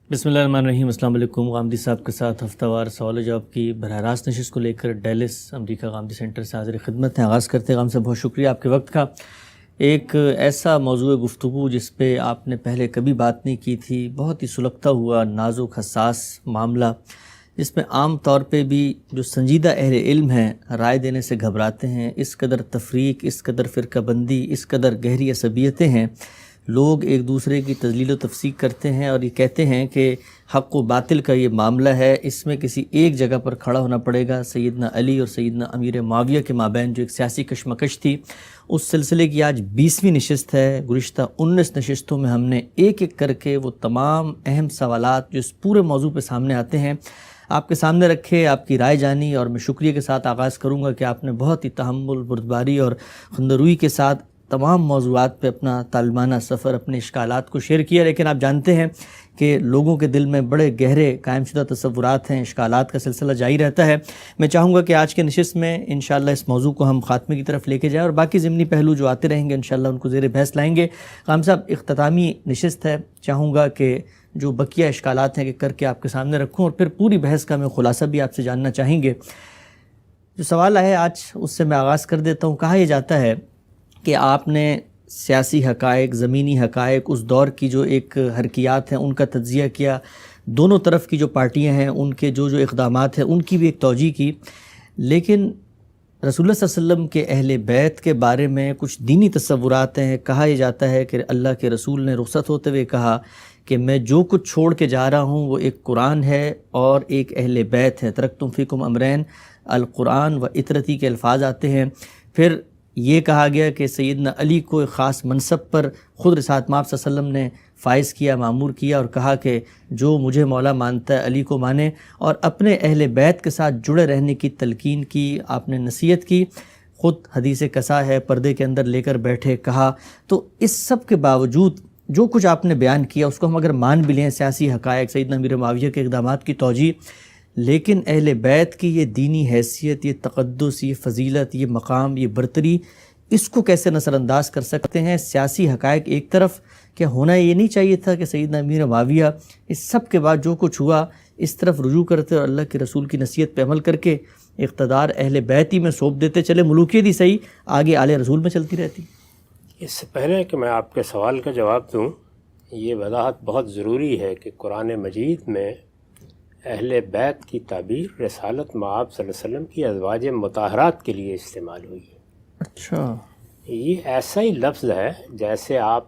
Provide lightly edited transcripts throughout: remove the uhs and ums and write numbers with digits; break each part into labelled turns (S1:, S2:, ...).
S1: بسم اللہ الرحمن الرحیم۔ السلام علیکم۔ غامدی صاحب کے ساتھ ہفتہ وار سوال و جواب کی براہ راست نشست کو لے کر ڈیلس امریکہ غامدی سینٹر سے حاضر خدمت ہیں۔ آغاز کرتے ہیں غام صاحب، بہت شکریہ آپ کے وقت کا۔ ایک ایسا موضوع گفتگو جس پہ آپ نے پہلے کبھی بات نہیں کی تھی، بہت ہی سلگتا ہوا نازک حساس معاملہ، جس میں عام طور پہ بھی جو سنجیدہ اہل علم ہیں رائے دینے سے گھبراتے ہیں۔ اس قدر تفریق، اس قدر فرقہ بندی، اس قدر گہری عصبیتیں ہیں، لوگ ایک دوسرے کی تذلیل و تفسیق کرتے ہیں اور یہ کہتے ہیں کہ حق و باطل کا یہ معاملہ ہے، اس میں کسی ایک جگہ پر کھڑا ہونا پڑے گا۔ سیدنا علی اور سیدنا امیر معاویہ کے مابین جو ایک سیاسی کشمکش تھی، اس سلسلے کی آج 20ویں نشست ہے۔ گزشتہ 19 نشستوں میں ہم نے ایک ایک کر کے وہ تمام اہم سوالات جو اس پورے موضوع پہ سامنے آتے ہیں آپ کے سامنے رکھے، آپ کی رائے جانی، اور میں شکریہ کے ساتھ آغاز کروں گا کہ آپ نے بہت ہی تحمل، بردباری اور خندروئی کے ساتھ تمام موضوعات پہ اپنا طالبانہ سفر، اپنے اشکالات کو شیئر کیا۔ لیکن آپ جانتے ہیں کہ لوگوں کے دل میں بڑے گہرے قائم شدہ تصورات ہیں، اشکالات کا سلسلہ جاری رہتا ہے۔ میں چاہوں گا کہ آج کے نشست میں انشاءاللہ اس موضوع کو ہم خاتمے کی طرف لے کے جائیں اور باقی ضمنی پہلو جو آتے رہیں گے انشاءاللہ ان کو زیر بحث لائیں گے۔ غام صاحب، اختتامی نشست ہے، چاہوں گا کہ جو بقیہ اشکالات ہیں کہ کر کے آپ کے سامنے رکھوں اور پھر پوری بحث کا میں خلاصہ بھی آپ سے جاننا چاہیں گے۔ جو سوال ہے آج اس سے میں آغاز کر دیتا ہوں۔ کہا یہ جاتا ہے کہ آپ نے سیاسی حقائق، زمینی حقائق، اس دور کی جو ایک حرکیات ہیں ان کا تجزیہ کیا، دونوں طرف کی جو پارٹیاں ہیں ان کے جو اقدامات ہیں ان کی بھی ایک توجیہ کی، لیکن رسول اللہ صلی اللہ علیہ وسلم کے اہل بیت کے بارے میں کچھ دینی تصورات ہیں۔ کہا یہ جاتا ہے کہ اللہ کے رسول نے رخصت ہوتے ہوئے کہا کہ میں جو کچھ چھوڑ کے جا رہا ہوں وہ ایک قرآن ہے اور ایک اہل بیت ہے۔ ترکتم فیکم امرین القرآن و اطرتی کے الفاظ آتے ہیں۔ پھر یہ کہا گیا کہ سیدنا علی کو ایک خاص منصب پر خود رسالت مآب صلی اللہ علیہ وسلم نے فائز کیا، مامور کیا، اور کہا کہ جو مجھے مولا مانتا ہے علی کو مانے، اور اپنے اہل بیت کے ساتھ جڑے رہنے کی تلقین کی، آپ نے نصیحت کی، خود حدیث قصہ ہے، پردے کے اندر لے کر بیٹھے، کہا۔ تو اس سب کے باوجود جو کچھ آپ نے بیان کیا اس کو ہم اگر مان بھی لیں، سیاسی حقائق، سیدنا امیر معاویہ کے اقدامات کی توجیہ، لیکن اہل بیت کی یہ دینی حیثیت، یہ تقدس، یہ فضیلت، یہ مقام، یہ برتری، اس کو کیسے نظر انداز کر سکتے ہیں؟ سیاسی حقائق ایک طرف، کہ ہونا یہ نہیں چاہیے تھا کہ سیدنا امیر معاویہ اس سب کے بعد جو کچھ ہوا اس طرف رجوع کرتے اور اللہ کے رسول کی نصیحت پہ عمل کر کے اقتدار اہل بیت ہی میں سونپ دیتے، چلے ملوکیت ہی صحیح، آگے آل رسول میں چلتی رہتی۔
S2: اس سے پہلے کہ میں آپ کے سوال کا جواب دوں، یہ وضاحت بہت ضروری ہے کہ قرآن مجید میں اہل بیت کی تعبیر رسالت مآب صلی اللہ علیہ وسلم کی ازواج مطہرات کے لیے استعمال ہوئی ہے۔
S1: اچھا،
S2: یہ ایسا ہی لفظ ہے جیسے آپ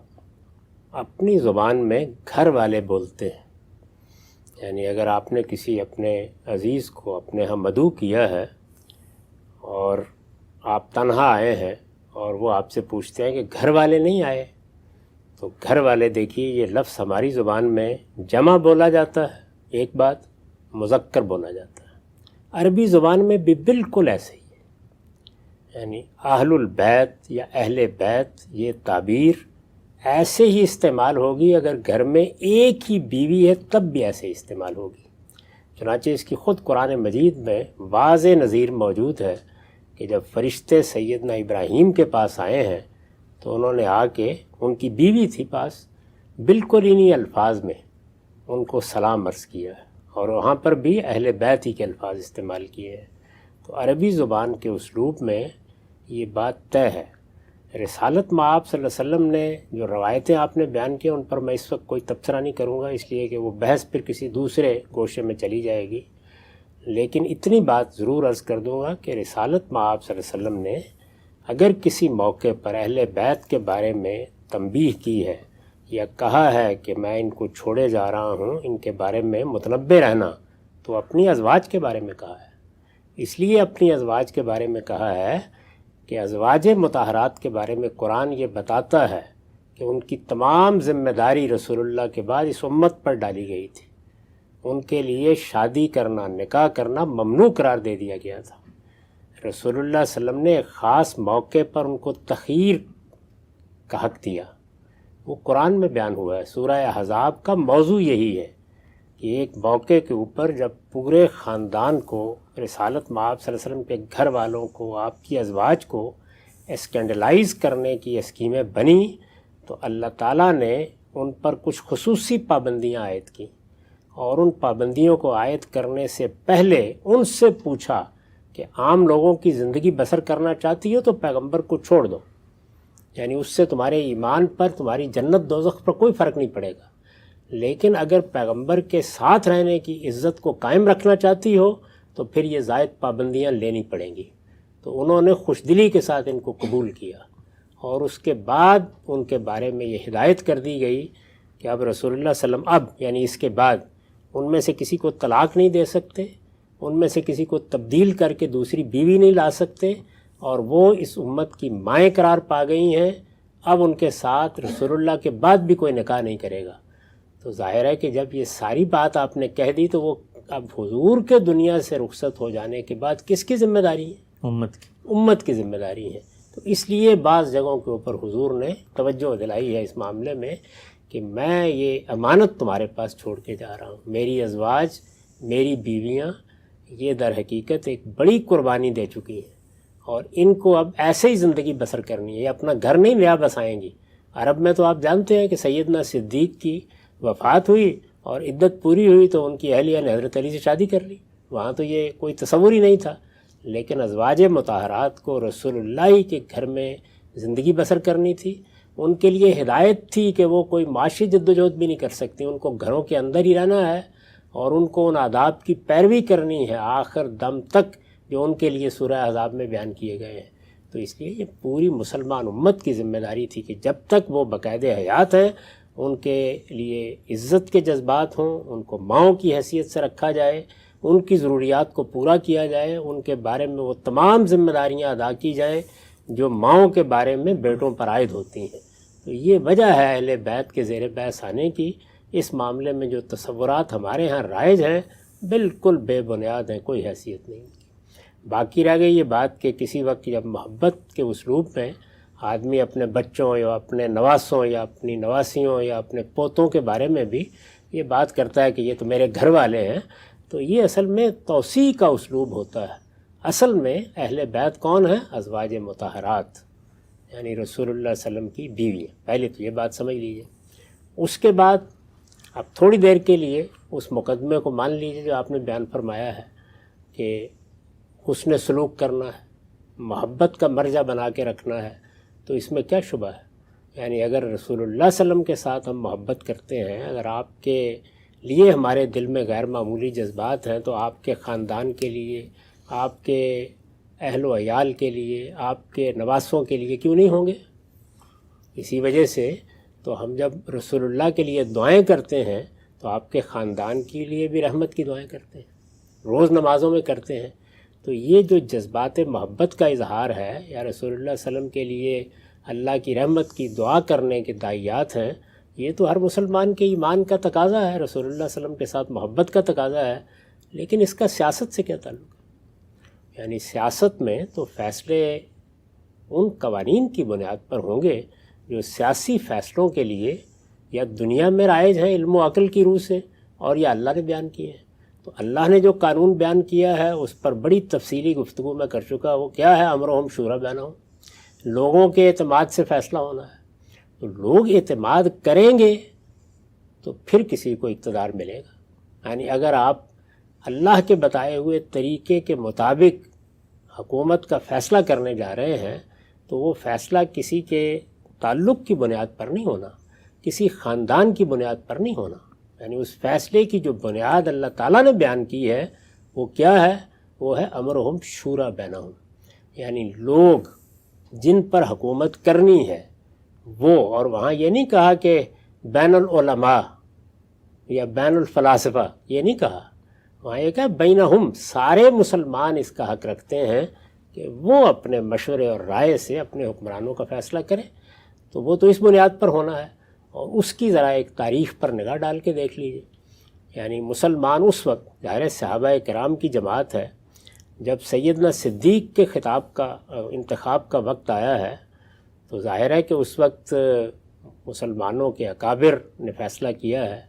S2: اپنی زبان میں گھر والے بولتے ہیں۔ یعنی اگر آپ نے کسی اپنے عزیز کو اپنے ہاں مدعو کیا ہے اور آپ تنہا آئے ہیں اور وہ آپ سے پوچھتے ہیں کہ گھر والے نہیں آئے، تو گھر والے، دیکھیے یہ لفظ ہماری زبان میں جمع بولا جاتا ہے ایک بات، مذکر بولا جاتا ہے، عربی زبان میں بھی بالکل ایسے ہی ہے۔ یعنی اہل البیت یا اہل بیت یہ تعبیر ایسے ہی استعمال ہوگی، اگر گھر میں ایک ہی بیوی ہے تب بھی ایسے ہی استعمال ہوگی۔ چنانچہ اس کی خود قرآن مجید میں واضح نظیر موجود ہے کہ جب فرشتے سیدنا ابراہیم کے پاس آئے ہیں تو انہوں نے آ کے، ان کی بیوی تھی پاس، بالکل انہی الفاظ میں ان کو سلام عرض کیا ہے، اور وہاں پر بھی اہل بیت ہی کے الفاظ استعمال کیے ہیں۔ تو عربی زبان کے اسلوب میں یہ بات طے ہے۔ رسالت مآب صلی اللہ علیہ وسلم نے جو روایتیں آپ نے بیان کی ان پر میں اس وقت کوئی تبصرہ نہیں کروں گا، اس لیے کہ وہ بحث پھر کسی دوسرے گوشے میں چلی جائے گی، لیکن اتنی بات ضرور عرض کر دوں گا کہ رسالت مآب صلی اللہ علیہ وسلم نے اگر کسی موقع پر اہل بیت کے بارے میں تنبیہ کی ہے یا کہا ہے کہ میں ان کو چھوڑے جا رہا ہوں، ان کے بارے میں متنبہ رہنا، تو اپنی ازواج کے بارے میں کہا ہے۔ اس لیے اپنی ازواج کے بارے میں کہا ہے کہ ازواج مطہرات کے بارے میں قرآن یہ بتاتا ہے کہ ان کی تمام ذمہ داری رسول اللہ کے بعد اس امت پر ڈالی گئی تھی۔ ان کے لیے شادی کرنا، نکاح کرنا ممنوع قرار دے دیا گیا تھا۔ رسول اللہ صلی اللہ علیہ وسلم نے ایک خاص موقع پر ان کو تخیر کا حق دیا، وہ قرآن میں بیان ہوا ہے۔ سورہ احزاب کا موضوع یہی ہے کہ ایک موقع کے اوپر جب پورے خاندان کو، رسالت مآب صلی اللہ علیہ وسلم کے گھر والوں کو، آپ کی ازواج کو اسکینڈلائز کرنے کی اسکیمیں بنی، تو اللہ تعالیٰ نے ان پر کچھ خصوصی پابندیاں عائد کی۔ اور ان پابندیوں کو عائد کرنے سے پہلے ان سے پوچھا کہ عام لوگوں کی زندگی بسر کرنا چاہتی ہو تو پیغمبر کو چھوڑ دو، یعنی اس سے تمہارے ایمان پر، تمہاری جنت دوزخ پر کوئی فرق نہیں پڑے گا، لیکن اگر پیغمبر کے ساتھ رہنے کی عزت کو قائم رکھنا چاہتی ہو تو پھر یہ زائد پابندیاں لینی پڑیں گی۔ تو انہوں نے خوش دلی کے ساتھ ان کو قبول کیا، اور اس کے بعد ان کے بارے میں یہ ہدایت کر دی گئی کہ اب رسول اللہ صلی اللہ علیہ وسلم یعنی اس کے بعد ان میں سے کسی کو طلاق نہیں دے سکتے، ان میں سے کسی کو تبدیل کر کے دوسری بیوی نہیں لا سکتے، اور وہ اس امت کی مائیں قرار پا گئی ہیں۔ اب ان کے ساتھ رسول اللہ کے بعد بھی کوئی نکاح نہیں کرے گا۔ تو ظاہر ہے کہ جب یہ ساری بات آپ نے کہہ دی تو وہ اب حضور کے دنیا سے رخصت ہو جانے کے بعد کس کی ذمہ داری ہے؟ امت کی ذمہ داری ہے۔ تو اس لیے بعض جگہوں کے اوپر حضور نے توجہ دلائی ہے اس معاملے میں کہ میں یہ امانت تمہارے پاس چھوڑ کے جا رہا ہوں۔ میری ازواج، میری بیویاں یہ در حقیقت ایک بڑی قربانی دے چکی ہیں، اور ان کو اب ایسے ہی زندگی بسر کرنی ہے، یہ اپنا گھر نہیں نیا بسائیں گی۔ عرب میں تو آپ جانتے ہیں کہ سیدنا صدیق کی وفات ہوئی اور عدت پوری ہوئی تو ان کی اہلیہ نے حضرت علی سے شادی کر لی، وہاں تو یہ کوئی تصور ہی نہیں تھا، لیکن ازواج مطہرات کو رسول اللہ کے گھر میں زندگی بسر کرنی تھی۔ ان کے لیے ہدایت تھی کہ وہ کوئی معاشی جد و جہد بھی نہیں کر سکتی، ان کو گھروں کے اندر ہی رہنا ہے اور ان کو ان آداب کی پیروی کرنی ہے آخر دم تک جو ان کے لیے سورہ احزاب میں بیان کیے گئے ہیں۔ تو اس لیے یہ پوری مسلمان امت کی ذمہ داری تھی کہ جب تک وہ باقاعد حیات ہیں ان کے لیے عزت کے جذبات ہوں، ان کو ماؤں کی حیثیت سے رکھا جائے، ان کی ضروریات کو پورا کیا جائے، ان کے بارے میں وہ تمام ذمہ داریاں ادا کی جائیں جو ماؤں کے بارے میں بیٹوں پر عائد ہوتی ہیں۔ تو یہ وجہ ہے اہل بیت کے زیر بحث آنے کی۔ اس معاملے میں جو تصورات ہمارے ہاں رائج ہیں بالکل بے بنیاد ہیں، کوئی حیثیت نہیں۔ باقی رہ گئی یہ بات کہ کسی وقت جب محبت کے اسلوب میں آدمی اپنے بچوں یا اپنے نواسوں یا اپنی نواسیوں یا اپنے پوتوں کے بارے میں بھی یہ بات کرتا ہے کہ یہ تو میرے گھر والے ہیں، تو یہ اصل میں توسیع کا اسلوب ہوتا ہے۔ اصل میں اہل بیت کون ہیں؟ ازواج مطہرات، یعنی رسول اللہ صلی اللہ علیہ وسلم کی بیویاں۔ پہلے تو یہ بات سمجھ لیجئے۔ اس کے بعد اب تھوڑی دیر کے لیے اس مقدمے کو مان لیجئے جو آپ نے بیان فرمایا ہے کہ حسن سلوک کرنا ہے، محبت کا مرجع بنا کے رکھنا ہے، تو اس میں کیا شبہ ہے؟ یعنی اگر رسول اللہ صلی اللہ علیہ وسلم کے ساتھ ہم محبت کرتے ہیں، اگر آپ کے لیے ہمارے دل میں غیر معمولی جذبات ہیں تو آپ کے خاندان کے لیے، آپ کے اہل و عیال کے لیے، آپ کے نواسوں کے لیے کیوں نہیں ہوں گے؟ اسی وجہ سے تو ہم جب رسول اللہ کے لیے دعائیں کرتے ہیں تو آپ کے خاندان کے لیے بھی رحمت کی دعائیں کرتے ہیں، روز نمازوں میں کرتے ہیں۔ تو یہ جو جذبات محبت کا اظہار ہے یا رسول اللہ صلی اللہ علیہ وسلم کے لیے اللہ کی رحمت کی دعا کرنے کے داعیات ہیں، یہ تو ہر مسلمان کے ایمان کا تقاضا ہے، رسول اللہ صلی اللہ علیہ وسلم کے ساتھ محبت کا تقاضا ہے، لیکن اس کا سیاست سے کیا تعلق ہے؟ یعنی سیاست میں تو فیصلے ان قوانین کی بنیاد پر ہوں گے جو سیاسی فیصلوں کے لیے یا دنیا میں رائج ہیں علم و عقل کی روح سے، اور یا اللہ نے بیان کیے ہیں۔ تو اللہ نے جو قانون بیان کیا ہے اس پر بڑی تفصیلی گفتگو میں کر چکا، وہ کیا ہے؟ امرہم شورا بینہم، لوگوں کے اعتماد سے فیصلہ ہونا ہے۔ تو لوگ اعتماد کریں گے تو پھر کسی کو اقتدار ملے گا۔ یعنی اگر آپ اللہ کے بتائے ہوئے طریقے کے مطابق حکومت کا فیصلہ کرنے جا رہے ہیں تو وہ فیصلہ کسی کے تعلق کی بنیاد پر نہیں ہونا، کسی خاندان کی بنیاد پر نہیں ہونا۔ یعنی اس فیصلے کی جو بنیاد اللہ تعالیٰ نے بیان کی ہے وہ کیا ہے؟ وہ ہے امرہم شورا بینہم، یعنی لوگ جن پر حکومت کرنی ہے وہ، اور وہاں یہ نہیں کہا کہ بین العلماء یا بین الفلاسفہ، یہ نہیں کہا، وہاں یہ کہا بینہم، سارے مسلمان اس کا حق رکھتے ہیں کہ وہ اپنے مشورے اور رائے سے اپنے حکمرانوں کا فیصلہ کریں۔ تو وہ تو اس بنیاد پر ہونا ہے، اور اس کی ذرا ایک تاریخ پر نگاہ ڈال کے دیکھ لیجیے۔ یعنی مسلمان اس وقت، ظاہر صحابہ کرام کی جماعت ہے، جب سیدنا صدیق کے خطاب کا انتخاب کا وقت آیا ہے تو ظاہر ہے کہ اس وقت مسلمانوں کے اکابر نے فیصلہ کیا ہے۔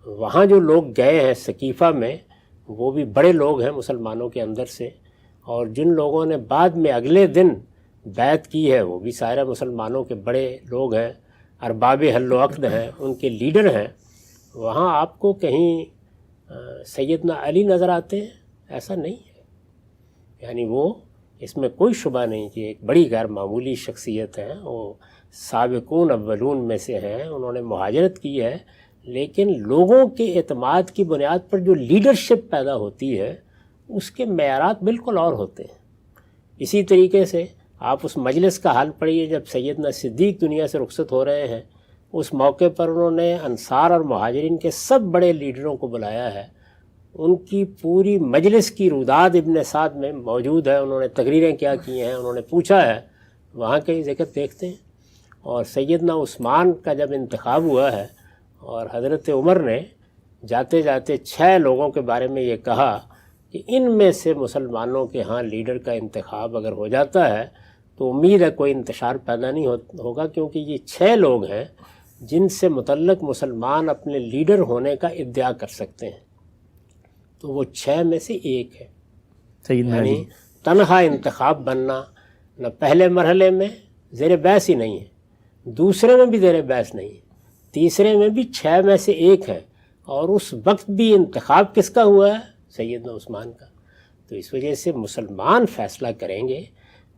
S2: وہاں جو لوگ گئے ہیں ثقیفہ میں وہ بھی بڑے لوگ ہیں مسلمانوں کے اندر سے، اور جن لوگوں نے بعد میں اگلے دن بیعت کی ہے وہ بھی سارے مسلمانوں کے بڑے لوگ ہیں، ارباب حل و عقد ہیں، ان کے لیڈر ہیں۔ وہاں آپ کو کہیں سیدنا علی نظر آتے ہیں؟ ایسا نہیں ہے، یعنی وہ اس میں کوئی شبہ نہیں کہ ایک بڑی غیر معمولی شخصیت ہیں، وہ سابقون اولون میں سے ہیں، انہوں نے مہاجرت کی ہے، لیکن لوگوں کے اعتماد کی بنیاد پر جو لیڈرشپ پیدا ہوتی ہے اس کے معیارات بالکل اور ہوتے ہیں۔ اسی طریقے سے آپ اس مجلس کا حال پڑھیے جب سیدنا صدیق دنیا سے رخصت ہو رہے ہیں، اس موقع پر انہوں نے انصار اور مہاجرین کے سب بڑے لیڈروں کو بلایا ہے، ان کی پوری مجلس کی روداد ابن سعد میں موجود ہے، انہوں نے تقریریں کیا کی ہیں، انہوں نے پوچھا ہے، وہاں کے ذکر دیکھتے ہیں۔ اور سیدنا عثمان کا جب انتخاب ہوا ہے اور حضرت عمر نے جاتے جاتے 6 لوگوں کے بارے میں یہ کہا کہ ان میں سے مسلمانوں کے ہاں لیڈر کا انتخاب اگر ہو جاتا ہے تو امید ہے کوئی انتشار پیدا نہیں ہوگا، کیونکہ یہ 6 لوگ ہیں جن سے متعلق مسلمان اپنے لیڈر ہونے کا ادعا کر سکتے ہیں، تو وہ 6 میں سے ایک ہے۔ یعنی تنہا انتخاب بننا نہ پہلے مرحلے میں زیر بحث ہی نہیں ہے، دوسرے میں بھی زیر بحث نہیں ہے، تیسرے میں بھی 6 میں سے ایک ہے، اور اس وقت بھی انتخاب کس کا ہوا ہے؟ سیدنا عثمان کا۔ تو اس وجہ سے مسلمان فیصلہ کریں گے،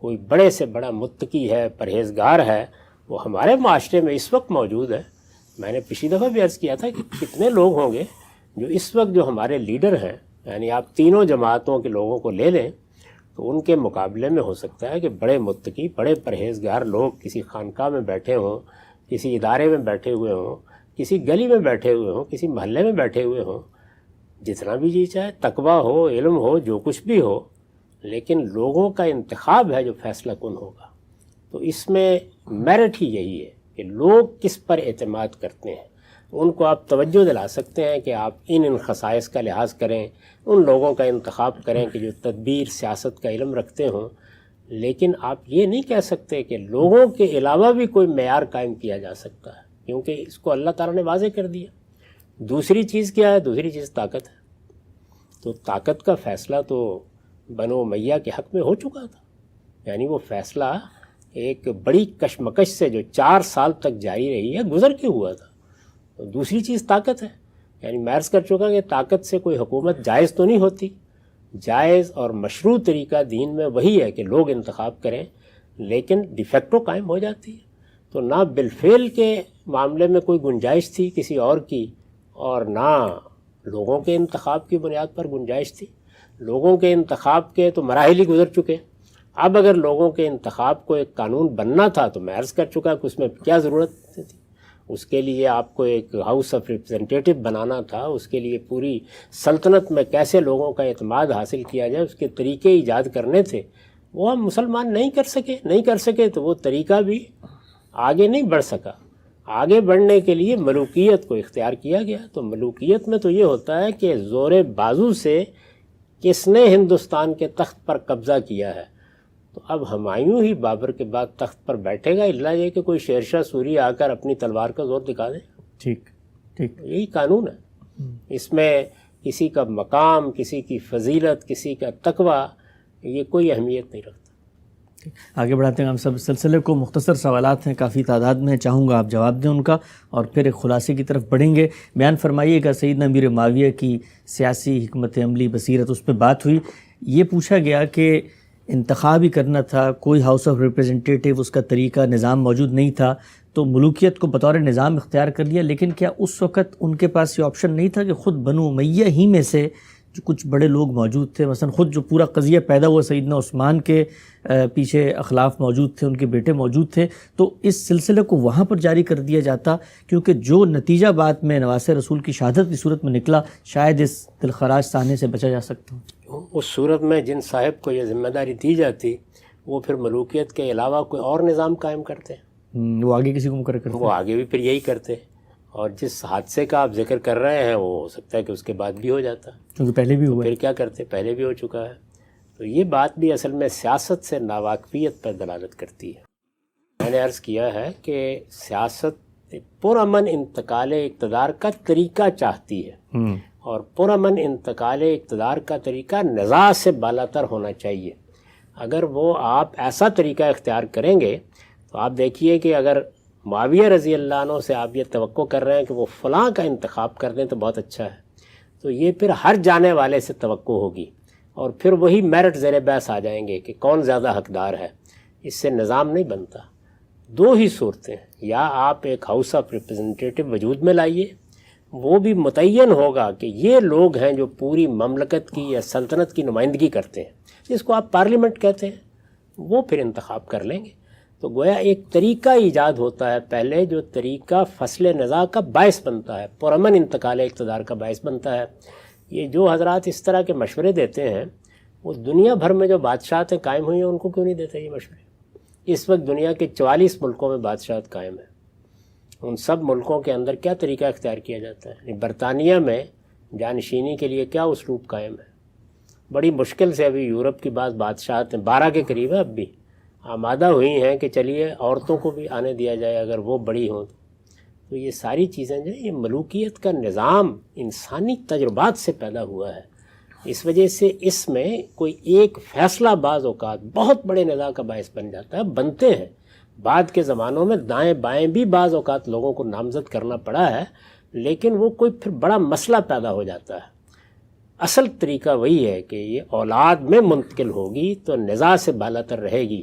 S2: کوئی بڑے سے بڑا متقی ہے، پرہیزگار ہے، وہ ہمارے معاشرے میں اس وقت موجود ہے۔ میں نے پچھلی دفعہ بھی عرض کیا تھا کہ کتنے لوگ ہوں گے جو اس وقت جو ہمارے لیڈر ہیں، یعنی آپ تینوں جماعتوں کے لوگوں کو لے لیں تو ان کے مقابلے میں ہو سکتا ہے کہ بڑے متقی، بڑے پرہیزگار لوگ کسی خانقاہ میں بیٹھے ہوں، کسی ادارے میں بیٹھے ہوئے ہوں، کسی گلی میں بیٹھے ہوئے ہوں، کسی محلے میں بیٹھے ہوئے ہوں، جتنا بھی جی چاہے تقویٰ ہو، علم ہو، جو کچھ بھی ہو، لیکن لوگوں کا انتخاب ہے جو فیصلہ کن ہوگا۔ تو اس میں میرٹ ہی یہی ہے کہ لوگ کس پر اعتماد کرتے ہیں، ان کو آپ توجہ دلا سکتے ہیں کہ آپ ان خصائص کا لحاظ کریں، ان لوگوں کا انتخاب کریں کہ جو تدبیر سیاست کا علم رکھتے ہوں، لیکن آپ یہ نہیں کہہ سکتے کہ لوگوں کے علاوہ بھی کوئی معیار قائم کیا جا سکتا ہے، کیونکہ اس کو اللہ تعالیٰ نے واضح کر دیا۔ دوسری چیز کیا ہے؟ دوسری چیز طاقت ہے۔ تو طاقت کا فیصلہ تو بنو امیہ کے حق میں ہو چکا تھا، یعنی وہ فیصلہ ایک بڑی کشمکش سے جو 4 سال تک جاری رہی ہے گزر کے ہوا تھا۔ تو دوسری چیز طاقت ہے، یعنی میں عرض کر چکا کہ طاقت سے کوئی حکومت جائز تو نہیں ہوتی، جائز اور مشروع طریقہ دین میں وہی ہے کہ لوگ انتخاب کریں، لیکن ڈیفیکٹو قائم ہو جاتی ہے۔ تو نہ بالفعل کے معاملے میں کوئی گنجائش تھی کسی اور کی، اور نہ لوگوں کے انتخاب کی بنیاد پر گنجائش تھی۔ لوگوں کے انتخاب کے تو مراحل ہی گزر چکے، اب اگر لوگوں کے انتخاب کو ایک قانون بننا تھا تو میں عرض کر چکا کہ اس میں کیا ضرورت تھی، اس کے لیے آپ کو ایک ہاؤس آف ریپرزنٹیٹیو بنانا تھا، اس کے لیے پوری سلطنت میں کیسے لوگوں کا اعتماد حاصل کیا جائے اس کے طریقے ایجاد کرنے تھے، وہ ہم مسلمان نہیں کر سکے تو وہ طریقہ بھی آگے نہیں بڑھ سکا۔ آگے بڑھنے کے لیے ملوکیت کو اختیار کیا گیا۔ تو ملوکیت میں تو یہ ہوتا ہے کہ زور بازو سے کس نے ہندوستان کے تخت پر قبضہ کیا ہے، تو اب ہمایوں ہی بابر کے بعد تخت پر بیٹھے گا، الا یہ کہ کوئی شیر شاہ سوری آ کر اپنی تلوار کا زور دکھا دے۔
S1: ٹھیک
S2: یہی قانون ہے، اس میں کسی کا مقام، کسی کی فضیلت، کسی کا تقویٰ، یہ کوئی اہمیت نہیں رکھتا۔
S1: آگے بڑھاتے ہیں ہم سب سلسلے کو، مختصر سوالات ہیں، کافی تعداد میں، چاہوں گا آپ جواب دیں ان کا اور پھر ایک خلاصے کی طرف بڑھیں گے۔ بیان فرمائیے گا سیدنا امیر معاویہ کی سیاسی حکمت عملی بصیرت، اس پہ بات ہوئی، یہ پوچھا گیا کہ انتخاب ہی کرنا تھا، کوئی ہاؤس آف ریپرزنٹیٹیو اس کا طریقہ نظام موجود نہیں تھا، تو ملوکیت کو بطور نظام اختیار کر لیا، لیکن کیا اس وقت ان کے پاس یہ آپشن نہیں تھا کہ خود بنو امیہ ہی میں سے جو کچھ بڑے لوگ موجود تھے، مثلا خود جو پورا قضیہ پیدا ہوا سیدنا عثمان کے پیچھے اخلاف موجود تھے، ان کے بیٹے موجود تھے، تو اس سلسلے کو وہاں پر جاری کر دیا جاتا، کیونکہ جو نتیجہ بعد میں نواسہ رسول کی شہادت کی صورت میں نکلا، شاید اس دلخراش سہنے سے بچا جا سکتا۔
S2: اس صورت میں جن صاحب کو یہ ذمہ داری دی جاتی وہ پھر ملوکیت کے علاوہ کوئی اور نظام قائم کرتے،
S1: وہ آگے کسی کو مقرر کرتے،
S2: وہ آگے بھی پھر یہی کرتے، اور جس حادثے کا آپ ذکر کر رہے ہیں وہ ہو سکتا ہے کہ اس کے بعد بھی ہو جاتا،
S1: کیونکہ پہلے بھی ہوا،
S2: پھر کیا کرتے، پہلے بھی ہو چکا ہے۔ تو یہ بات بھی اصل میں سیاست سے ناواقفیت پر دلالت کرتی ہے۔ میں نے عرض کیا ہے کہ سیاست پرامن انتقال اقتدار کا طریقہ چاہتی ہے، اور پرامن انتقال اقتدار کا طریقہ نزاع سے بالاتر ہونا چاہیے۔ اگر وہ آپ ایسا طریقہ اختیار کریں گے تو آپ دیکھیے کہ اگر معاویہ رضی اللہ عنہ سے آپ یہ توقع کر رہے ہیں کہ وہ فلاں کا انتخاب کر دیں تو بہت اچھا ہے، تو یہ پھر ہر جانے والے سے توقع ہوگی اور پھر وہی میرٹ زیر بحث آ جائیں گے کہ کون زیادہ حقدار ہے. اس سے نظام نہیں بنتا. دو ہی صورتیں ہیں، یا آپ ایک ہاؤس آف ریپرزنٹیٹو وجود میں لائیے، وہ بھی متعین ہوگا کہ یہ لوگ ہیں جو پوری مملکت کی یا سلطنت کی نمائندگی کرتے ہیں، جس کو آپ پارلیمنٹ کہتے ہیں، وہ پھر انتخاب کر لیں گے. تو گویا ایک طریقہ ایجاد ہوتا ہے پہلے، جو طریقہ فصل نزاع کا باعث بنتا ہے، پرامن انتقال اقتدار کا باعث بنتا ہے. یہ جو حضرات اس طرح کے مشورے دیتے ہیں، وہ دنیا بھر میں جو بادشاہتیں قائم ہوئی ہیں ان کو کیوں نہیں دیتے یہ مشورے؟ اس وقت دنیا کے 44 ملکوں میں بادشاہت قائم ہے. ان سب ملکوں کے اندر کیا طریقہ اختیار کیا جاتا ہے؟ برطانیہ میں جانشینی کے لیے کیا اسلوب قائم ہے؟ بڑی مشکل سے ابھی یورپ کی بعض بادشاہتیں 12 کے قریب ہے اب بھی آمادہ ہوئی ہیں کہ چلیے عورتوں کو بھی آنے دیا جائے اگر وہ بڑی ہوں. تو یہ ساری چیزیں جو ہیں، یہ ملوکیت کا نظام انسانی تجربات سے پیدا ہوا ہے. اس وجہ سے اس میں کوئی ایک فیصلہ بعض اوقات بہت بڑے نزاع کا باعث بن جاتا ہے. بنتے ہیں بعد کے زمانوں میں دائیں بائیں بھی بعض اوقات لوگوں کو نامزد کرنا پڑا ہے، لیکن وہ کوئی پھر بڑا مسئلہ پیدا ہو جاتا ہے. اصل طریقہ وہی ہے کہ یہ اولاد میں منتقل ہوگی تو نزاع سے بالاتر رہے گی.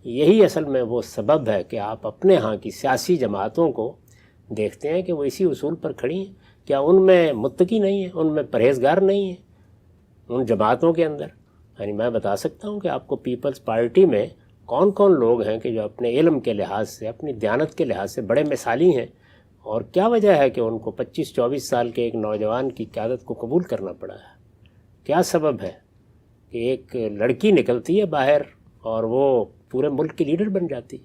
S2: یہی اصل میں وہ سبب ہے کہ آپ اپنے ہاں کی سیاسی جماعتوں کو دیکھتے ہیں کہ وہ اسی اصول پر کھڑی ہیں. کیا ان میں متقی نہیں ہیں، ان میں پرہیزگار نہیں ہیں ان جماعتوں کے اندر؟ یعنی میں بتا سکتا ہوں کہ آپ کو پیپلز پارٹی میں کون کون لوگ ہیں کہ جو اپنے علم کے لحاظ سے، اپنی دیانت کے لحاظ سے بڑے مثالی ہیں، اور کیا وجہ ہے کہ ان کو 25-24 سال کے ایک نوجوان کی قیادت کو قبول کرنا پڑا ہے؟ کیا سبب ہے کہ ایک لڑکی نکلتی ہے باہر اور وہ پورے ملک کی لیڈر بن جاتی ہے؟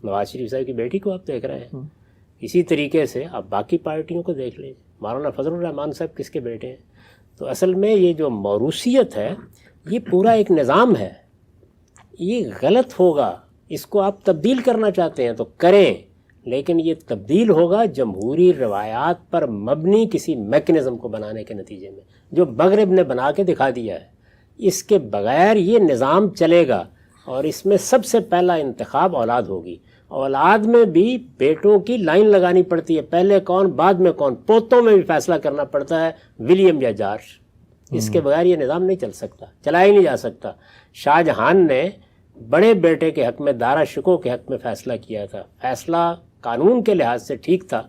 S2: نواز شریف صاحب کی بیٹی کو آپ دیکھ رہے ہیں. اسی طریقے سے آپ باقی پارٹیوں کو دیکھ لیجیے. مولانا فضل الرحمان صاحب کس کے بیٹے ہیں؟ تو اصل میں یہ جو موروثیت ہے، یہ پورا ایک نظام ہے. یہ غلط ہوگا. اس کو آپ تبدیل کرنا چاہتے ہیں تو کریں، لیکن یہ تبدیل ہوگا جمہوری روایات پر مبنی کسی میکنزم کو بنانے کے نتیجے میں، جو مغرب نے بنا کے دکھا دیا ہے. اس کے بغیر یہ نظام چلے گا، اور اس میں سب سے پہلا انتخاب اولاد ہوگی. اولاد میں بھی بیٹوں کی لائن لگانی پڑتی ہے، پہلے کون بعد میں کون. پوتوں میں بھی فیصلہ کرنا پڑتا ہے، ولیم یا جارج. اس کے بغیر یہ نظام نہیں چل سکتا، چلایا ہی نہیں جا سکتا. شاہ جہان نے بڑے بیٹے کے حق میں، دارا شکوہ کے حق میں فیصلہ کیا تھا. فیصلہ قانون کے لحاظ سے ٹھیک تھا،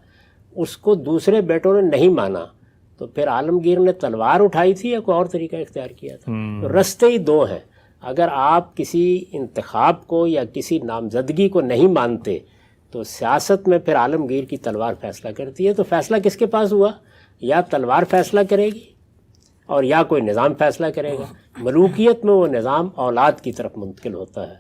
S2: اس کو دوسرے بیٹوں نے نہیں مانا، تو پھر عالمگیر نے تلوار اٹھائی تھی یا کوئی اور طریقہ اختیار کیا تھا. تو رستے ہی دو ہیں. اگر آپ کسی انتخاب کو یا کسی نامزدگی کو نہیں مانتے تو سیاست میں پھر عالمگیر کی تلوار فیصلہ کرتی ہے. تو فیصلہ کس کے پاس ہوا؟ یا تلوار فیصلہ کرے گی اور یا کوئی نظام فیصلہ کرے گا. ملوکیت میں وہ نظام اولاد کی طرف منتقل ہوتا ہے،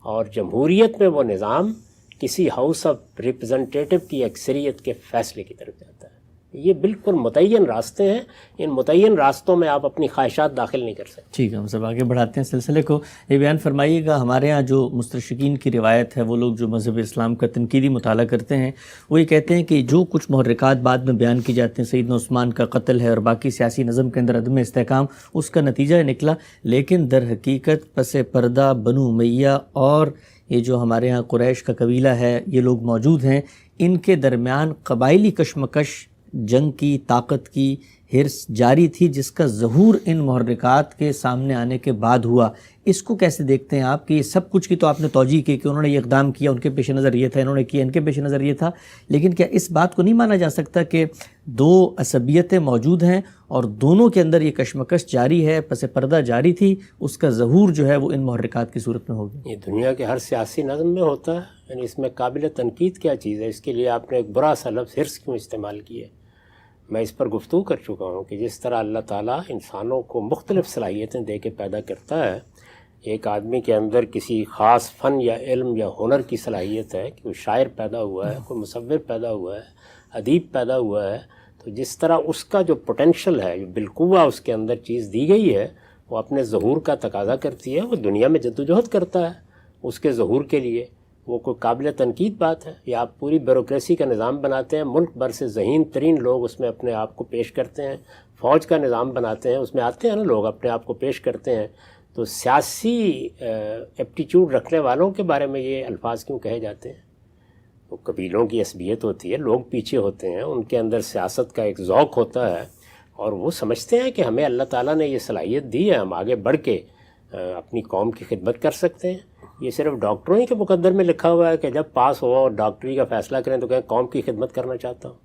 S2: اور جمہوریت میں وہ نظام کسی ہاؤس آف ریپرزنٹیٹو کی اکثریت کے فیصلے کی طرف جاتا ہے. یہ بالکل متعین راستے ہیں. ان متعین راستوں میں آپ اپنی خواہشات داخل نہیں کر سکتے.
S1: ٹھیک ہے، ہم سب آگے بڑھاتے ہیں سلسلے کو. یہ بیان فرمائیے گا، ہمارے ہاں جو مستشرقین کی روایت ہے، وہ لوگ جو مذہب اسلام کا تنقیدی مطالعہ کرتے ہیں، وہ یہ کہتے ہیں کہ جو کچھ محرکات بعد میں بیان کی جاتے ہیں، سیدنا عثمان کا قتل ہے اور باقی سیاسی نظم کے اندر عدم استحکام، اس کا نتیجہ نکلا. لیکن در حقیقت پس پردہ بنو امیہ اور یہ جو ہمارے ہاں قریش کا قبیلہ ہے، یہ لوگ موجود ہیں. ان کے درمیان قبائلی کشمکش، جنگ کی، طاقت کی حرص جاری تھی، جس کا ظہور ان محرکات کے سامنے آنے کے بعد ہوا. اس کو کیسے دیکھتے ہیں آپ کہ یہ سب کچھ کی تو آپ نے توجیہ کی کہ انہوں نے یہ اقدام کیا، ان کے پیش نظر یہ تھا، انہوں نے کیا، ان کے پیش نظر یہ تھا، لیکن کیا اس بات کو نہیں مانا جا سکتا کہ دو عصبیتیں موجود ہیں اور دونوں کے اندر یہ کشمکش جاری ہے، پس پردہ جاری تھی، اس کا ظہور جو ہے وہ ان محرکات کی صورت میں ہوگی؟
S2: یہ دنیا کے ہر سیاسی نظم میں ہوتا ہے. یعنی اس میں قابل تنقید کیا چیز ہے؟ اس کے لیے آپ نے ایک برا سا لفظ حرص کیوں استعمال کیا؟ میں اس پر گفتگو کر چکا ہوں کہ جس طرح اللہ تعالیٰ انسانوں کو مختلف صلاحیتیں دے کے پیدا کرتا ہے، ایک آدمی کے اندر کسی خاص فن یا علم یا ہنر کی صلاحیت ہے کہ وہ شاعر پیدا ہوا ہے، کوئی مصور پیدا ہوا ہے، ادیب پیدا ہوا ہے، تو جس طرح اس کا جو پوٹینشل ہے، جو بالقوہ اس کے اندر چیز دی گئی ہے، وہ اپنے ظہور کا تقاضا کرتی ہے. وہ دنیا میں جدوجہد کرتا ہے اس کے ظہور کے لیے. وہ کوئی قابل تنقید بات ہے؟ یا آپ پوری بیوروکریسی کا نظام بناتے ہیں، ملک بھر سے ذہین ترین لوگ اس میں اپنے آپ کو پیش کرتے ہیں، فوج کا نظام بناتے ہیں، اس میں آتے ہیں نا لوگ اپنے آپ کو پیش کرتے ہیں. تو سیاسی ایپٹیچیوڈ رکھنے والوں کے بارے میں یہ الفاظ کیوں کہے جاتے ہیں؟ وہ قبیلوں کی عصبیت ہوتی ہے، لوگ پیچھے ہوتے ہیں، ان کے اندر سیاست کا ایک ذوق ہوتا ہے، اور وہ سمجھتے ہیں کہ ہمیں اللہ تعالیٰ نے یہ صلاحیت دی ہے، ہم آگے بڑھ کے اپنی قوم کی خدمت کر سکتے ہیں۔ یہ صرف ڈاکٹروں ہی کے مقدر میں لکھا ہوا ہے کہ جب پاس ہو اور ڈاکٹری کا فیصلہ کریں تو کہیں قوم کی خدمت کرنا چاہتا ہوں۔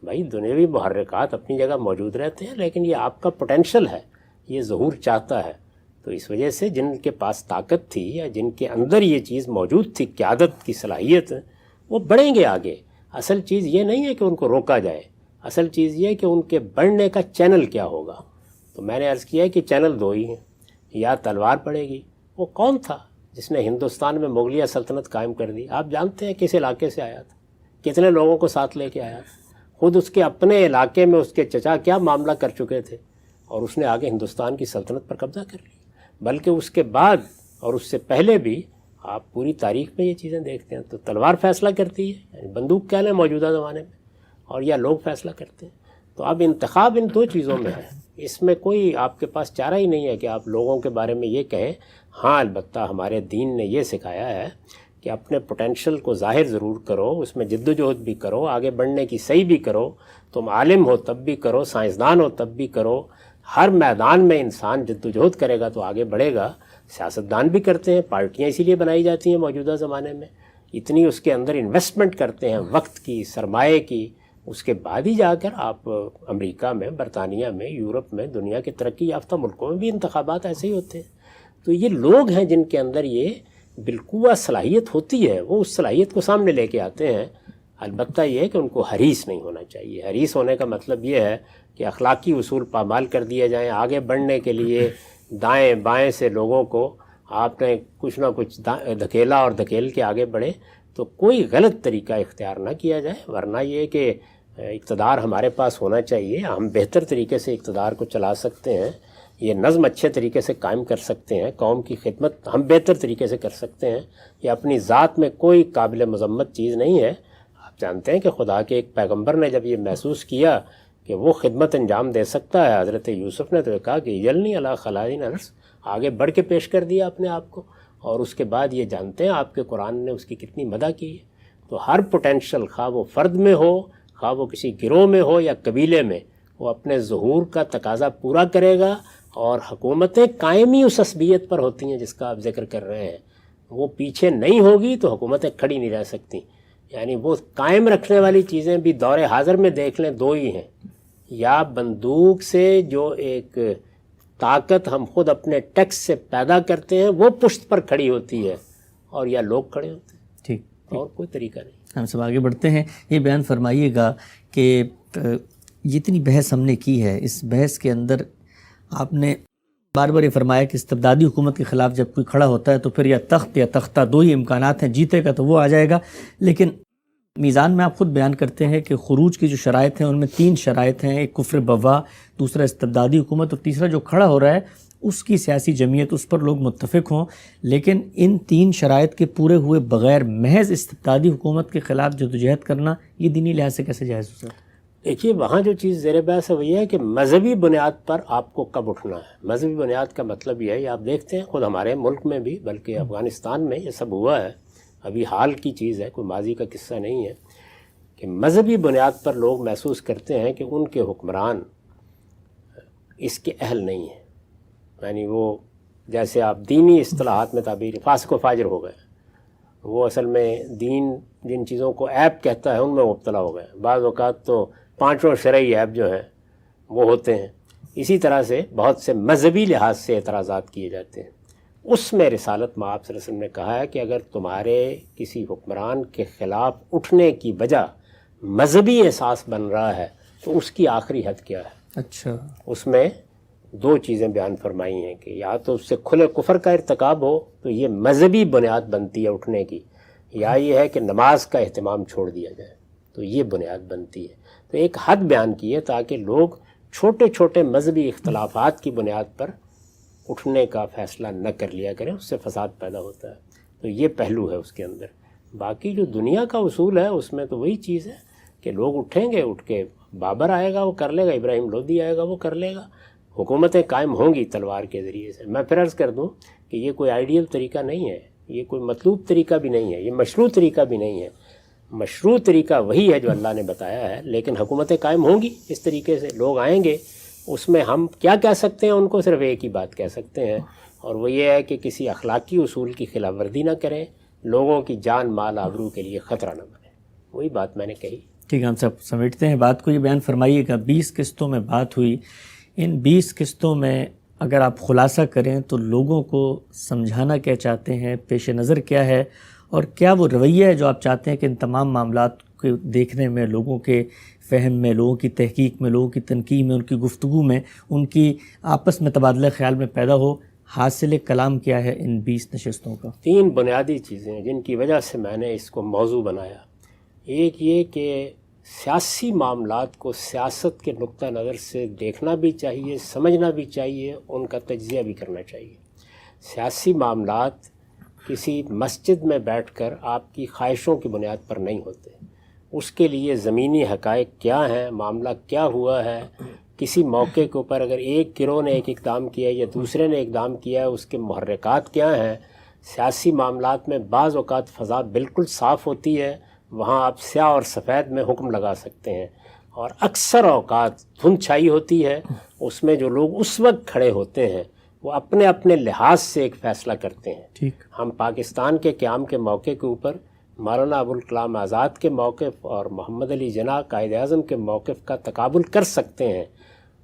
S2: بھائی دنیاوی محرکات اپنی جگہ موجود رہتے ہیں، لیکن یہ آپ کا پوٹینشل ہے، یہ ظہور چاہتا ہے۔ تو اس وجہ سے جن کے پاس طاقت تھی یا جن کے اندر یہ چیز موجود تھی، قیادت کی صلاحیت، وہ بڑھیں گے آگے۔ اصل چیز یہ نہیں ہے کہ ان کو روکا جائے، اصل چیز یہ ہے کہ ان کے بڑھنے کا چینل کیا ہوگا۔ تو میں نے عرض کیا ہے کہ چینل دو ہی ہیں، یا تلوار پڑے گی۔ وہ کون تھا جس نے ہندوستان میں مغلیہ سلطنت قائم کر دی؟ آپ جانتے ہیں کس علاقے سے آیا تھا، کتنے لوگوں کو ساتھ لے کے آیا تھا، خود اس کے اپنے علاقے میں اس کے چچا کیا معاملہ کر چکے تھے، اور اس نے آگے ہندوستان کی سلطنت پر قبضہ کر لیا۔ بلکہ اس کے بعد اور اس سے پہلے بھی آپ پوری تاریخ میں یہ چیزیں دیکھتے ہیں تو تلوار فیصلہ کرتی ہے، یعنی بندوق کہہ لیں موجودہ زمانے میں، اور یا لوگ فیصلہ کرتے ہیں۔ تو اب انتخاب ان دو چیزوں میں ہے، اس میں کوئی آپ کے پاس چارہ ہی نہیں ہے کہ آپ لوگوں کے بارے میں یہ کہیں۔ ہاں البتہ ہمارے دین نے یہ سکھایا ہے کہ اپنے پوٹینشل کو ظاہر ضرور کرو، اس میں جد و جہد بھی کرو، آگے بڑھنے کی صحیح بھی کرو، تم عالم ہو تب بھی کرو، سائنسدان ہو تب بھی کرو۔ ہر میدان میں انسان جد و جہد کرے گا تو آگے بڑھے گا۔ سیاستدان بھی کرتے ہیں، پارٹیاں اسی لیے بنائی جاتی ہیں موجودہ زمانے میں، اتنی اس کے اندر انویسٹمنٹ کرتے ہیں وقت کی، سرمایے کی، اس کے بعد ہی جا کر آپ امریکہ میں، برطانیہ میں، یورپ میں، دنیا کے ترقی یافتہ ملکوں میں بھی انتخابات ایسے ہی ہوتے ہیں۔ تو یہ لوگ ہیں جن کے اندر یہ بالقوہ صلاحیت ہوتی ہے، وہ اس صلاحیت کو سامنے لے کے آتے ہیں۔ البتہ یہ ہے کہ ان کو حریص نہیں ہونا چاہیے۔ حریص ہونے کا مطلب یہ ہے کہ اخلاقی اصول پامال کر دیے جائیں، آگے بڑھنے کے لیے دائیں بائیں سے لوگوں کو آپ نے کچھ نہ کچھ دھکیلا اور دھکیل کے آگے بڑھے، تو کوئی غلط طریقہ اختیار نہ کیا جائے۔ ورنہ یہ کہ اقتدار ہمارے پاس ہونا چاہیے، ہم بہتر طریقے سے اقتدار کو چلا سکتے ہیں، یہ نظم اچھے طریقے سے قائم کر سکتے ہیں، قوم کی خدمت ہم بہتر طریقے سے کر سکتے ہیں۔ یہ اپنی ذات میں کوئی قابل مذمت چیز نہیں ہے۔ آپ جانتے ہیں کہ خدا کے ایک پیغمبر نے جب یہ محسوس کیا کہ وہ خدمت انجام دے سکتا ہے، حضرت یوسف نے تو کہا کہ اجلنی علی خلائن الارض، آگے بڑھ کے پیش کر دیا اپنے آپ کو۔ اور اس کے بعد یہ جانتے ہیں آپ کے قرآن نے اس کی کتنی مدح کی ہے۔ تو ہر پوٹینشل، خواہ وہ فرد میں ہو، خواہ وہ کسی گروہ میں ہو یا قبیلے میں، وہ اپنے ظہور کا تقاضا پورا کرے گا۔ اور حکومتیں قائم ہی اس عصبیت پر ہوتی ہیں جس کا آپ ذکر کر رہے ہیں، وہ پیچھے نہیں ہوگی تو حکومتیں کھڑی نہیں رہ سکتی۔ یعنی وہ قائم رکھنے والی چیزیں بھی دور حاضر میں دیکھ لیں، دو ہی ہیں، یا بندوق سے جو ایک طاقت ہم خود اپنے ٹیکس سے پیدا کرتے ہیں وہ پشت پر کھڑی ہوتی ہے، اور یا لوگ کھڑے ہوتے ہیں۔
S1: ٹھیک،
S2: اور کوئی طریقہ نہیں۔
S1: ہم سب آگے بڑھتے ہیں۔ یہ بیان فرمائیے گا کہ جتنی بحث ہم نے کی ہے، اس بحث کے اندر آپ نے بار بار یہ فرمایا کہ استبدادی حکومت کے خلاف جب کوئی کھڑا ہوتا ہے تو پھر یا تخت یا تختہ، دو ہی امکانات ہیں، جیتے گا تو وہ آ جائے گا۔ لیکن میزان میں آپ خود بیان کرتے ہیں کہ خروج کی جو شرائط ہیں ان میں 3 شرائط ہیں، ایک کفر بوا، دوسرا استبدادی حکومت، اور تیسرا جو کھڑا ہو رہا ہے اس کی سیاسی جمعیت، اس پر لوگ متفق ہوں۔ لیکن ان 3 شرائط کے پورے ہوئے بغیر محض استبدادی حکومت کے خلاف جدوجہد کرنا یہ دینی لحاظ سے کیسے جائز ہو سکتا ہے؟
S2: دیکھیے وہاں جو چیز زیر بحث ہے وہ یہ ہے کہ مذہبی بنیاد پر آپ کو کب اٹھنا ہے۔ مذہبی بنیاد کا مطلب یہ ہے، آپ دیکھتے ہیں خود ہمارے ملک میں بھی، بلکہ افغانستان میں یہ سب ہوا ہے، ابھی حال کی چیز ہے، کوئی ماضی کا قصہ نہیں ہے، کہ مذہبی بنیاد پر لوگ محسوس کرتے ہیں کہ ان کے حکمران اس کے اہل نہیں ہیں۔ یعنی وہ جیسے آپ دینی اصطلاحات میں تعبیر، فاسق و فاجر ہو گئے، وہ اصل میں دین جن چیزوں کو عیب کہتا ہے ان میں مبتلا ہو گئے۔ بعض اوقات تو 5 شرعی عیب جو ہیں وہ ہوتے ہیں۔ اسی طرح سے بہت سے مذہبی لحاظ سے اعتراضات کیے جاتے ہیں۔ اس میں رسالت مآب صلی اللہ علیہ وسلم نے کہا ہے کہ اگر تمہارے کسی حکمران کے خلاف اٹھنے کی وجہ مذہبی احساس بن رہا ہے تو اس کی آخری حد کیا ہے؟
S1: اچھا،
S2: اس میں 2 چیزیں بیان فرمائی ہیں کہ یا تو اس سے کھلے کفر کا ارتکاب ہو تو یہ مذہبی بنیاد بنتی ہے اٹھنے کی، یا یہ ہے کہ نماز کا اہتمام چھوڑ دیا جائے تو یہ بنیاد بنتی ہے۔ تو ایک حد بیان کی ہے تاکہ لوگ چھوٹے چھوٹے مذہبی اختلافات کی بنیاد پر اٹھنے کا فیصلہ نہ کر لیا کریں، اس سے فساد پیدا ہوتا ہے۔ تو یہ پہلو ہے اس کے اندر۔ باقی جو دنیا کا اصول ہے اس میں تو وہی چیز ہے کہ لوگ اٹھیں گے، اٹھ کے بابر آئے گا وہ کر لے گا، ابراہیم لودھی آئے گا وہ کر لے گا، حکومتیں قائم ہوں گی تلوار کے ذریعے سے۔ میں پھر عرض کر دوں کہ یہ کوئی آئیڈیل طریقہ نہیں ہے، یہ کوئی مطلوب طریقہ بھی نہیں ہے، یہ مشروع طریقہ بھی نہیں ہے۔ مشروع طریقہ وہی ہے جو اللہ نے بتایا ہے، لیکن حکومتیں قائم ہوں گی اس طریقے سے، لوگ آئیں گے، اس میں ہم کیا کہہ سکتے ہیں ان کو؟ صرف ایک ہی بات کہہ سکتے ہیں، اور وہ یہ ہے کہ کسی اخلاقی اصول کی خلاف ورزی نہ کریں، لوگوں کی جان مال آبرو کے لیے خطرہ نہ بنے۔ وہی بات میں نے کہی۔
S1: ٹھیک ہے، ہم سب سمیٹتے ہیں بات کو۔ یہ بیان فرمائیے گا 20 قسطوں میں بات ہوئی، ان 20 قسطوں میں اگر آپ خلاصہ کریں تو لوگوں کو سمجھانا کیا چاہتے ہیں، پیش نظر کیا ہے، اور کیا وہ رویہ ہے جو آپ چاہتے ہیں کہ ان تمام معاملات کو دیکھنے میں، لوگوں کے فہم میں، لوگوں کی تحقیق میں، لوگوں کی تنقید میں، ان کی گفتگو میں، ان کی آپس میں تبادلہ خیال میں پیدا ہو؟ حاصل کلام کیا ہے ان 20 نشستوں کا؟
S2: 3 بنیادی چیزیں ہیں جن کی وجہ سے میں نے اس کو موضوع بنایا۔ ایک یہ کہ سیاسی معاملات کو سیاست کے نقطہ نظر سے دیکھنا بھی چاہیے، سمجھنا بھی چاہیے، ان کا تجزیہ بھی کرنا چاہیے۔ سیاسی معاملات کسی مسجد میں بیٹھ کر آپ کی خواہشوں کی بنیاد پر نہیں ہوتے، اس کے لیے زمینی حقائق کیا ہیں، معاملہ کیا ہوا ہے، کسی موقع کے اوپر اگر ایک گروہ نے ایک اقدام کیا ہے یا دوسرے نے اقدام کیا ہے، اس کے محرکات کیا ہیں۔ سیاسی معاملات میں بعض اوقات فضا بالکل صاف ہوتی ہے، وہاں آپ سیاہ اور سفید میں حکم لگا سکتے ہیں، اور اکثر اوقات دھند چھائی ہوتی ہے، اس میں جو لوگ اس وقت کھڑے ہوتے ہیں وہ اپنے اپنے لحاظ سے ایک فیصلہ کرتے ہیں۔
S1: ٹھیک،
S2: ہم پاکستان کے قیام کے موقع کے اوپر مولانا ابوالکلام آزاد کے موقف اور محمد علی جناح قائد اعظم کے موقف کا تقابل کر سکتے ہیں،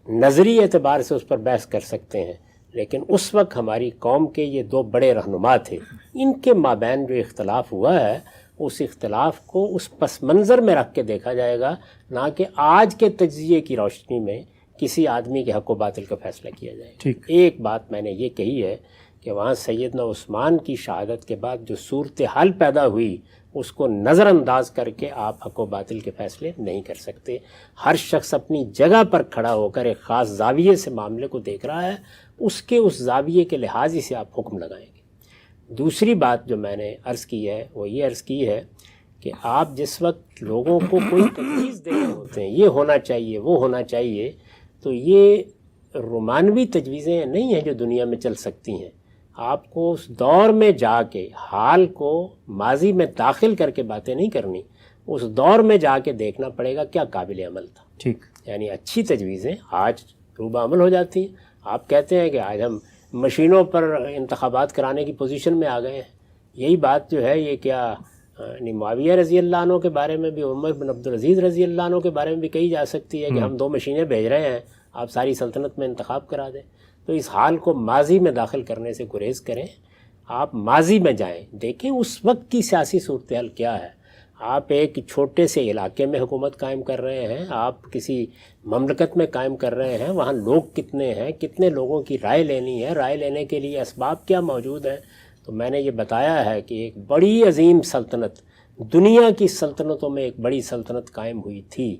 S2: نظری اعتبار سے اس پر بحث کر سکتے ہیں، لیکن اس وقت ہماری قوم کے یہ 2 بڑے رہنما تھے، ان کے مابین جو اختلاف ہوا ہے اس اختلاف کو اس پس منظر میں رکھ کے دیکھا جائے گا، نہ کہ آج کے تجزیے کی روشنی میں کسی آدمی کے حق و باطل کا فیصلہ کیا جائے گا۔
S1: ٹھیک،
S2: ایک بات میں نے یہ کہی ہے کہ وہاں سیدنا عثمان کی شہادت کے بعد جو صورتحال پیدا ہوئی اس کو نظر انداز کر کے آپ حق و باطل کے فیصلے نہیں کر سکتے۔ ہر شخص اپنی جگہ پر کھڑا ہو کر ایک خاص زاویے سے معاملے کو دیکھ رہا ہے، اس زاویے کے لحاظ سے آپ حکم لگائیں گے۔ دوسری بات جو میں نے عرض کی ہے وہ یہ عرض کی ہے کہ آپ جس وقت لوگوں کو کوئی تجویز دے رہے ہوتے ہیں، یہ ہونا چاہیے، وہ ہونا چاہیے، تو یہ رومانوی تجویزیں نہیں ہیں جو دنیا میں چل سکتی ہیں۔ آپ کو اس دور میں جا کے حال کو ماضی میں داخل کر کے باتیں نہیں کرنی، اس دور میں جا کے دیکھنا پڑے گا کیا قابل عمل تھا۔
S1: ٹھیک،
S2: یعنی اچھی تجویزیں آج روبہ عمل ہو جاتی ہیں۔ آپ کہتے ہیں کہ آج ہم مشینوں پر انتخابات کرانے کی پوزیشن میں آ گئے ہیں۔ یہی بات جو ہے یہ کیا معاویہ رضی اللہ عنہ کے بارے میں بھی، عمر بن عبدالعزیز رضی اللہ عنہ کے بارے میں بھی کہی جا سکتی ہے کہ ہم 2 مشینیں بھیج رہے ہیں، آپ ساری سلطنت میں انتخاب کرا دیں۔ تو اس حال کو ماضی میں داخل کرنے سے گریز کریں، آپ ماضی میں جائیں، دیکھیں اس وقت کی سیاسی صورتحال کیا ہے۔ آپ ایک چھوٹے سے علاقے میں حکومت قائم کر رہے ہیں، آپ کسی مملکت میں قائم کر رہے ہیں، وہاں لوگ کتنے ہیں، کتنے لوگوں کی رائے لینی ہے، رائے لینے کے لیے اسباب کیا موجود ہیں۔ تو میں نے یہ بتایا ہے کہ ایک بڑی عظیم سلطنت، دنیا کی سلطنتوں میں ایک بڑی سلطنت قائم ہوئی تھی،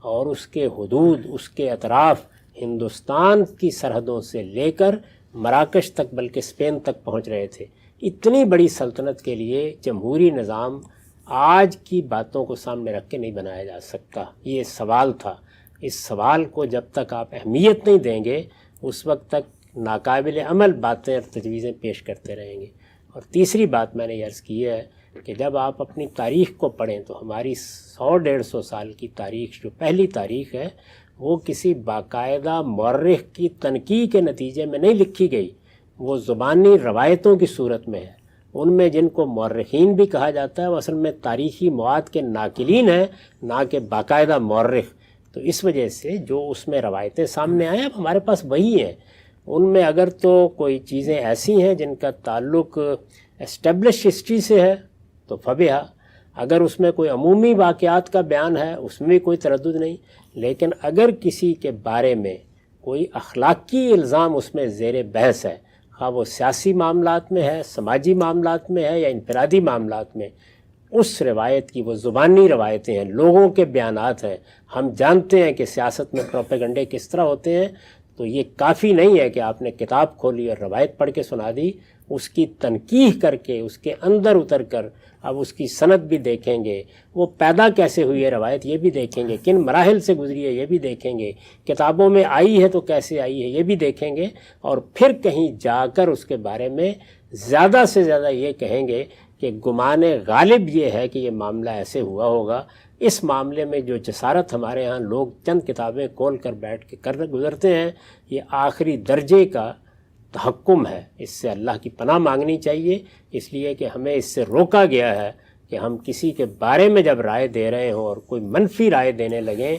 S2: اور اس کے حدود، اس کے اطراف ہندوستان کی سرحدوں سے لے کر مراکش تک بلکہ اسپین تک پہنچ رہے تھے۔ اتنی بڑی سلطنت کے لیے جمہوری نظام آج کی باتوں کو سامنے رکھ کے نہیں بنایا جا سکتا۔ یہ سوال تھا، اس سوال کو جب تک آپ اہمیت نہیں دیں گے اس وقت تک ناقابل عمل باتیں اور تجویزیں پیش کرتے رہیں گے۔ اور تیسری بات میں نے یہ عرض کی ہے کہ جب آپ اپنی تاریخ کو پڑھیں تو ہماری 100-150 سال کی تاریخ، جو پہلی تاریخ ہے، وہ کسی باقاعدہ مورخ کی تنقیح کے نتیجے میں نہیں لکھی گئی، وہ زبانی روایتوں کی صورت میں ہے۔ ان میں جن کو مورخین بھی کہا جاتا ہے وہ اصل میں تاریخی مواد کے ناقلین ہیں، نہ کہ باقاعدہ مورخ۔ تو اس وجہ سے جو اس میں روایتیں سامنے آئیں اب ہمارے پاس وہی ہیں۔ ان میں اگر تو کوئی چیزیں ایسی ہیں جن کا تعلق اسٹیبلش ہسٹری سے ہے تو فبیہا، اگر اس میں کوئی عمومی واقعات کا بیان ہے اس میں بھی کوئی تردد نہیں، لیکن اگر کسی کے بارے میں کوئی اخلاقی الزام اس میں زیر بحث ہے، خواہ وہ سیاسی معاملات میں ہے، سماجی معاملات میں ہے یا انفرادی معاملات میں، اس روایت کی، وہ زبانی روایتیں ہیں، لوگوں کے بیانات ہیں، ہم جانتے ہیں کہ سیاست میں پروپیگنڈے کس طرح ہوتے ہیں، تو یہ کافی نہیں ہے کہ آپ نے کتاب کھولی اور روایت پڑھ کے سنا دی، اس کی تنقیح کر کے اس کے اندر اتر کر اب اس کی سند بھی دیکھیں گے، وہ پیدا کیسے ہوئی ہے روایت یہ بھی دیکھیں گے، کن مراحل سے گزری ہے یہ بھی دیکھیں گے، کتابوں میں آئی ہے تو کیسے آئی ہے یہ بھی دیکھیں گے، اور پھر کہیں جا کر اس کے بارے میں زیادہ سے زیادہ یہ کہیں گے کہ گمان غالب یہ ہے کہ یہ معاملہ ایسے ہوا ہوگا. اس معاملے میں جو جسارت ہمارے ہاں لوگ چند کتابیں کھول کر بیٹھ کے گزرتے ہیں، یہ آخری درجے کا تحکم ہے. اس سے اللہ کی پناہ مانگنی چاہیے، اس لیے کہ ہمیں اس سے روکا گیا ہے کہ ہم کسی کے بارے میں جب رائے دے رہے ہوں اور کوئی منفی رائے دینے لگیں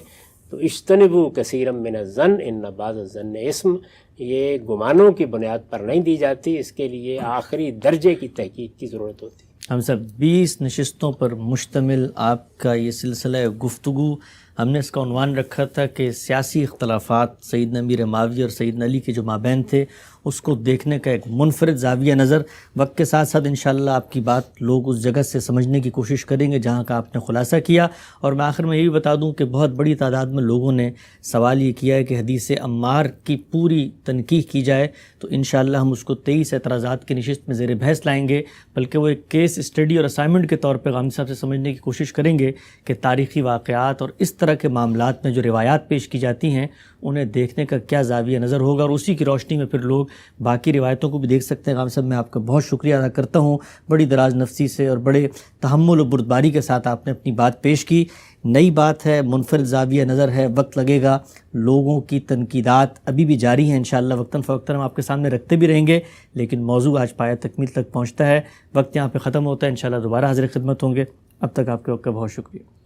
S2: تو اجتنبوا کثیرا من الظن ان بعض الظن اسم. یہ گمانوں کی بنیاد پر نہیں دی جاتی، اس کے لیے آخری درجے کی تحقیق کی ضرورت ہوتی ہے.
S1: ہم سب 20 نشستوں پر مشتمل آپ کا یہ سلسلہ گفتگو، ہم نے اس کا عنوان رکھا تھا کہ سیاسی اختلافات سیدنا امیر معاویہ اور سیدنا علی کے جو مابین تھے اس کو دیکھنے کا ایک منفرد زاویہ نظر. وقت کے ساتھ ساتھ انشاءاللہ آپ کی بات لوگ اس جگہ سے سمجھنے کی کوشش کریں گے جہاں کا آپ نے خلاصہ کیا. اور میں آخر میں یہ بھی بتا دوں کہ بہت بڑی تعداد میں لوگوں نے سوال یہ کیا ہے کہ حدیث عمار کی پوری تنقیح کی جائے، تو انشاءاللہ ہم اس کو 23 اعتراضات کی نشست میں زیر بحث لائیں گے، بلکہ وہ ایک کیس اسٹڈی اور اسائنمنٹ کے طور پہ غامدی صاحب سے سمجھنے کی کوشش کریں گے کہ تاریخی واقعات اور اس طرح کے معاملات میں جو روایات پیش کی جاتی ہیں انہیں دیکھنے کا کیا زاویہ نظر ہوگا، اور اسی کی روشنی میں پھر لوگ باقی روایتوں کو بھی دیکھ سکتے ہیں. غامدی صاحب میں آپ کا بہت شکریہ ادا کرتا ہوں، بڑی دراز نفسی سے اور بڑے تحمل و بردباری کے ساتھ آپ نے اپنی بات پیش کی. نئی بات ہے، منفرد زاویہ نظر ہے، وقت لگے گا، لوگوں کی تنقیدات ابھی بھی جاری ہیں، انشاءاللہ وقتاً فوقتاً ہم آپ کے سامنے رکھتے بھی رہیں گے، لیکن موضوع آج پایہ تکمیل تک پہنچتا ہے. وقت یہاں پہ ختم ہوتا ہے، انشاءاللہ دوبارہ حاضر خدمت ہوں گے. اب تک آپ کے وقت کا بہت شکریہ.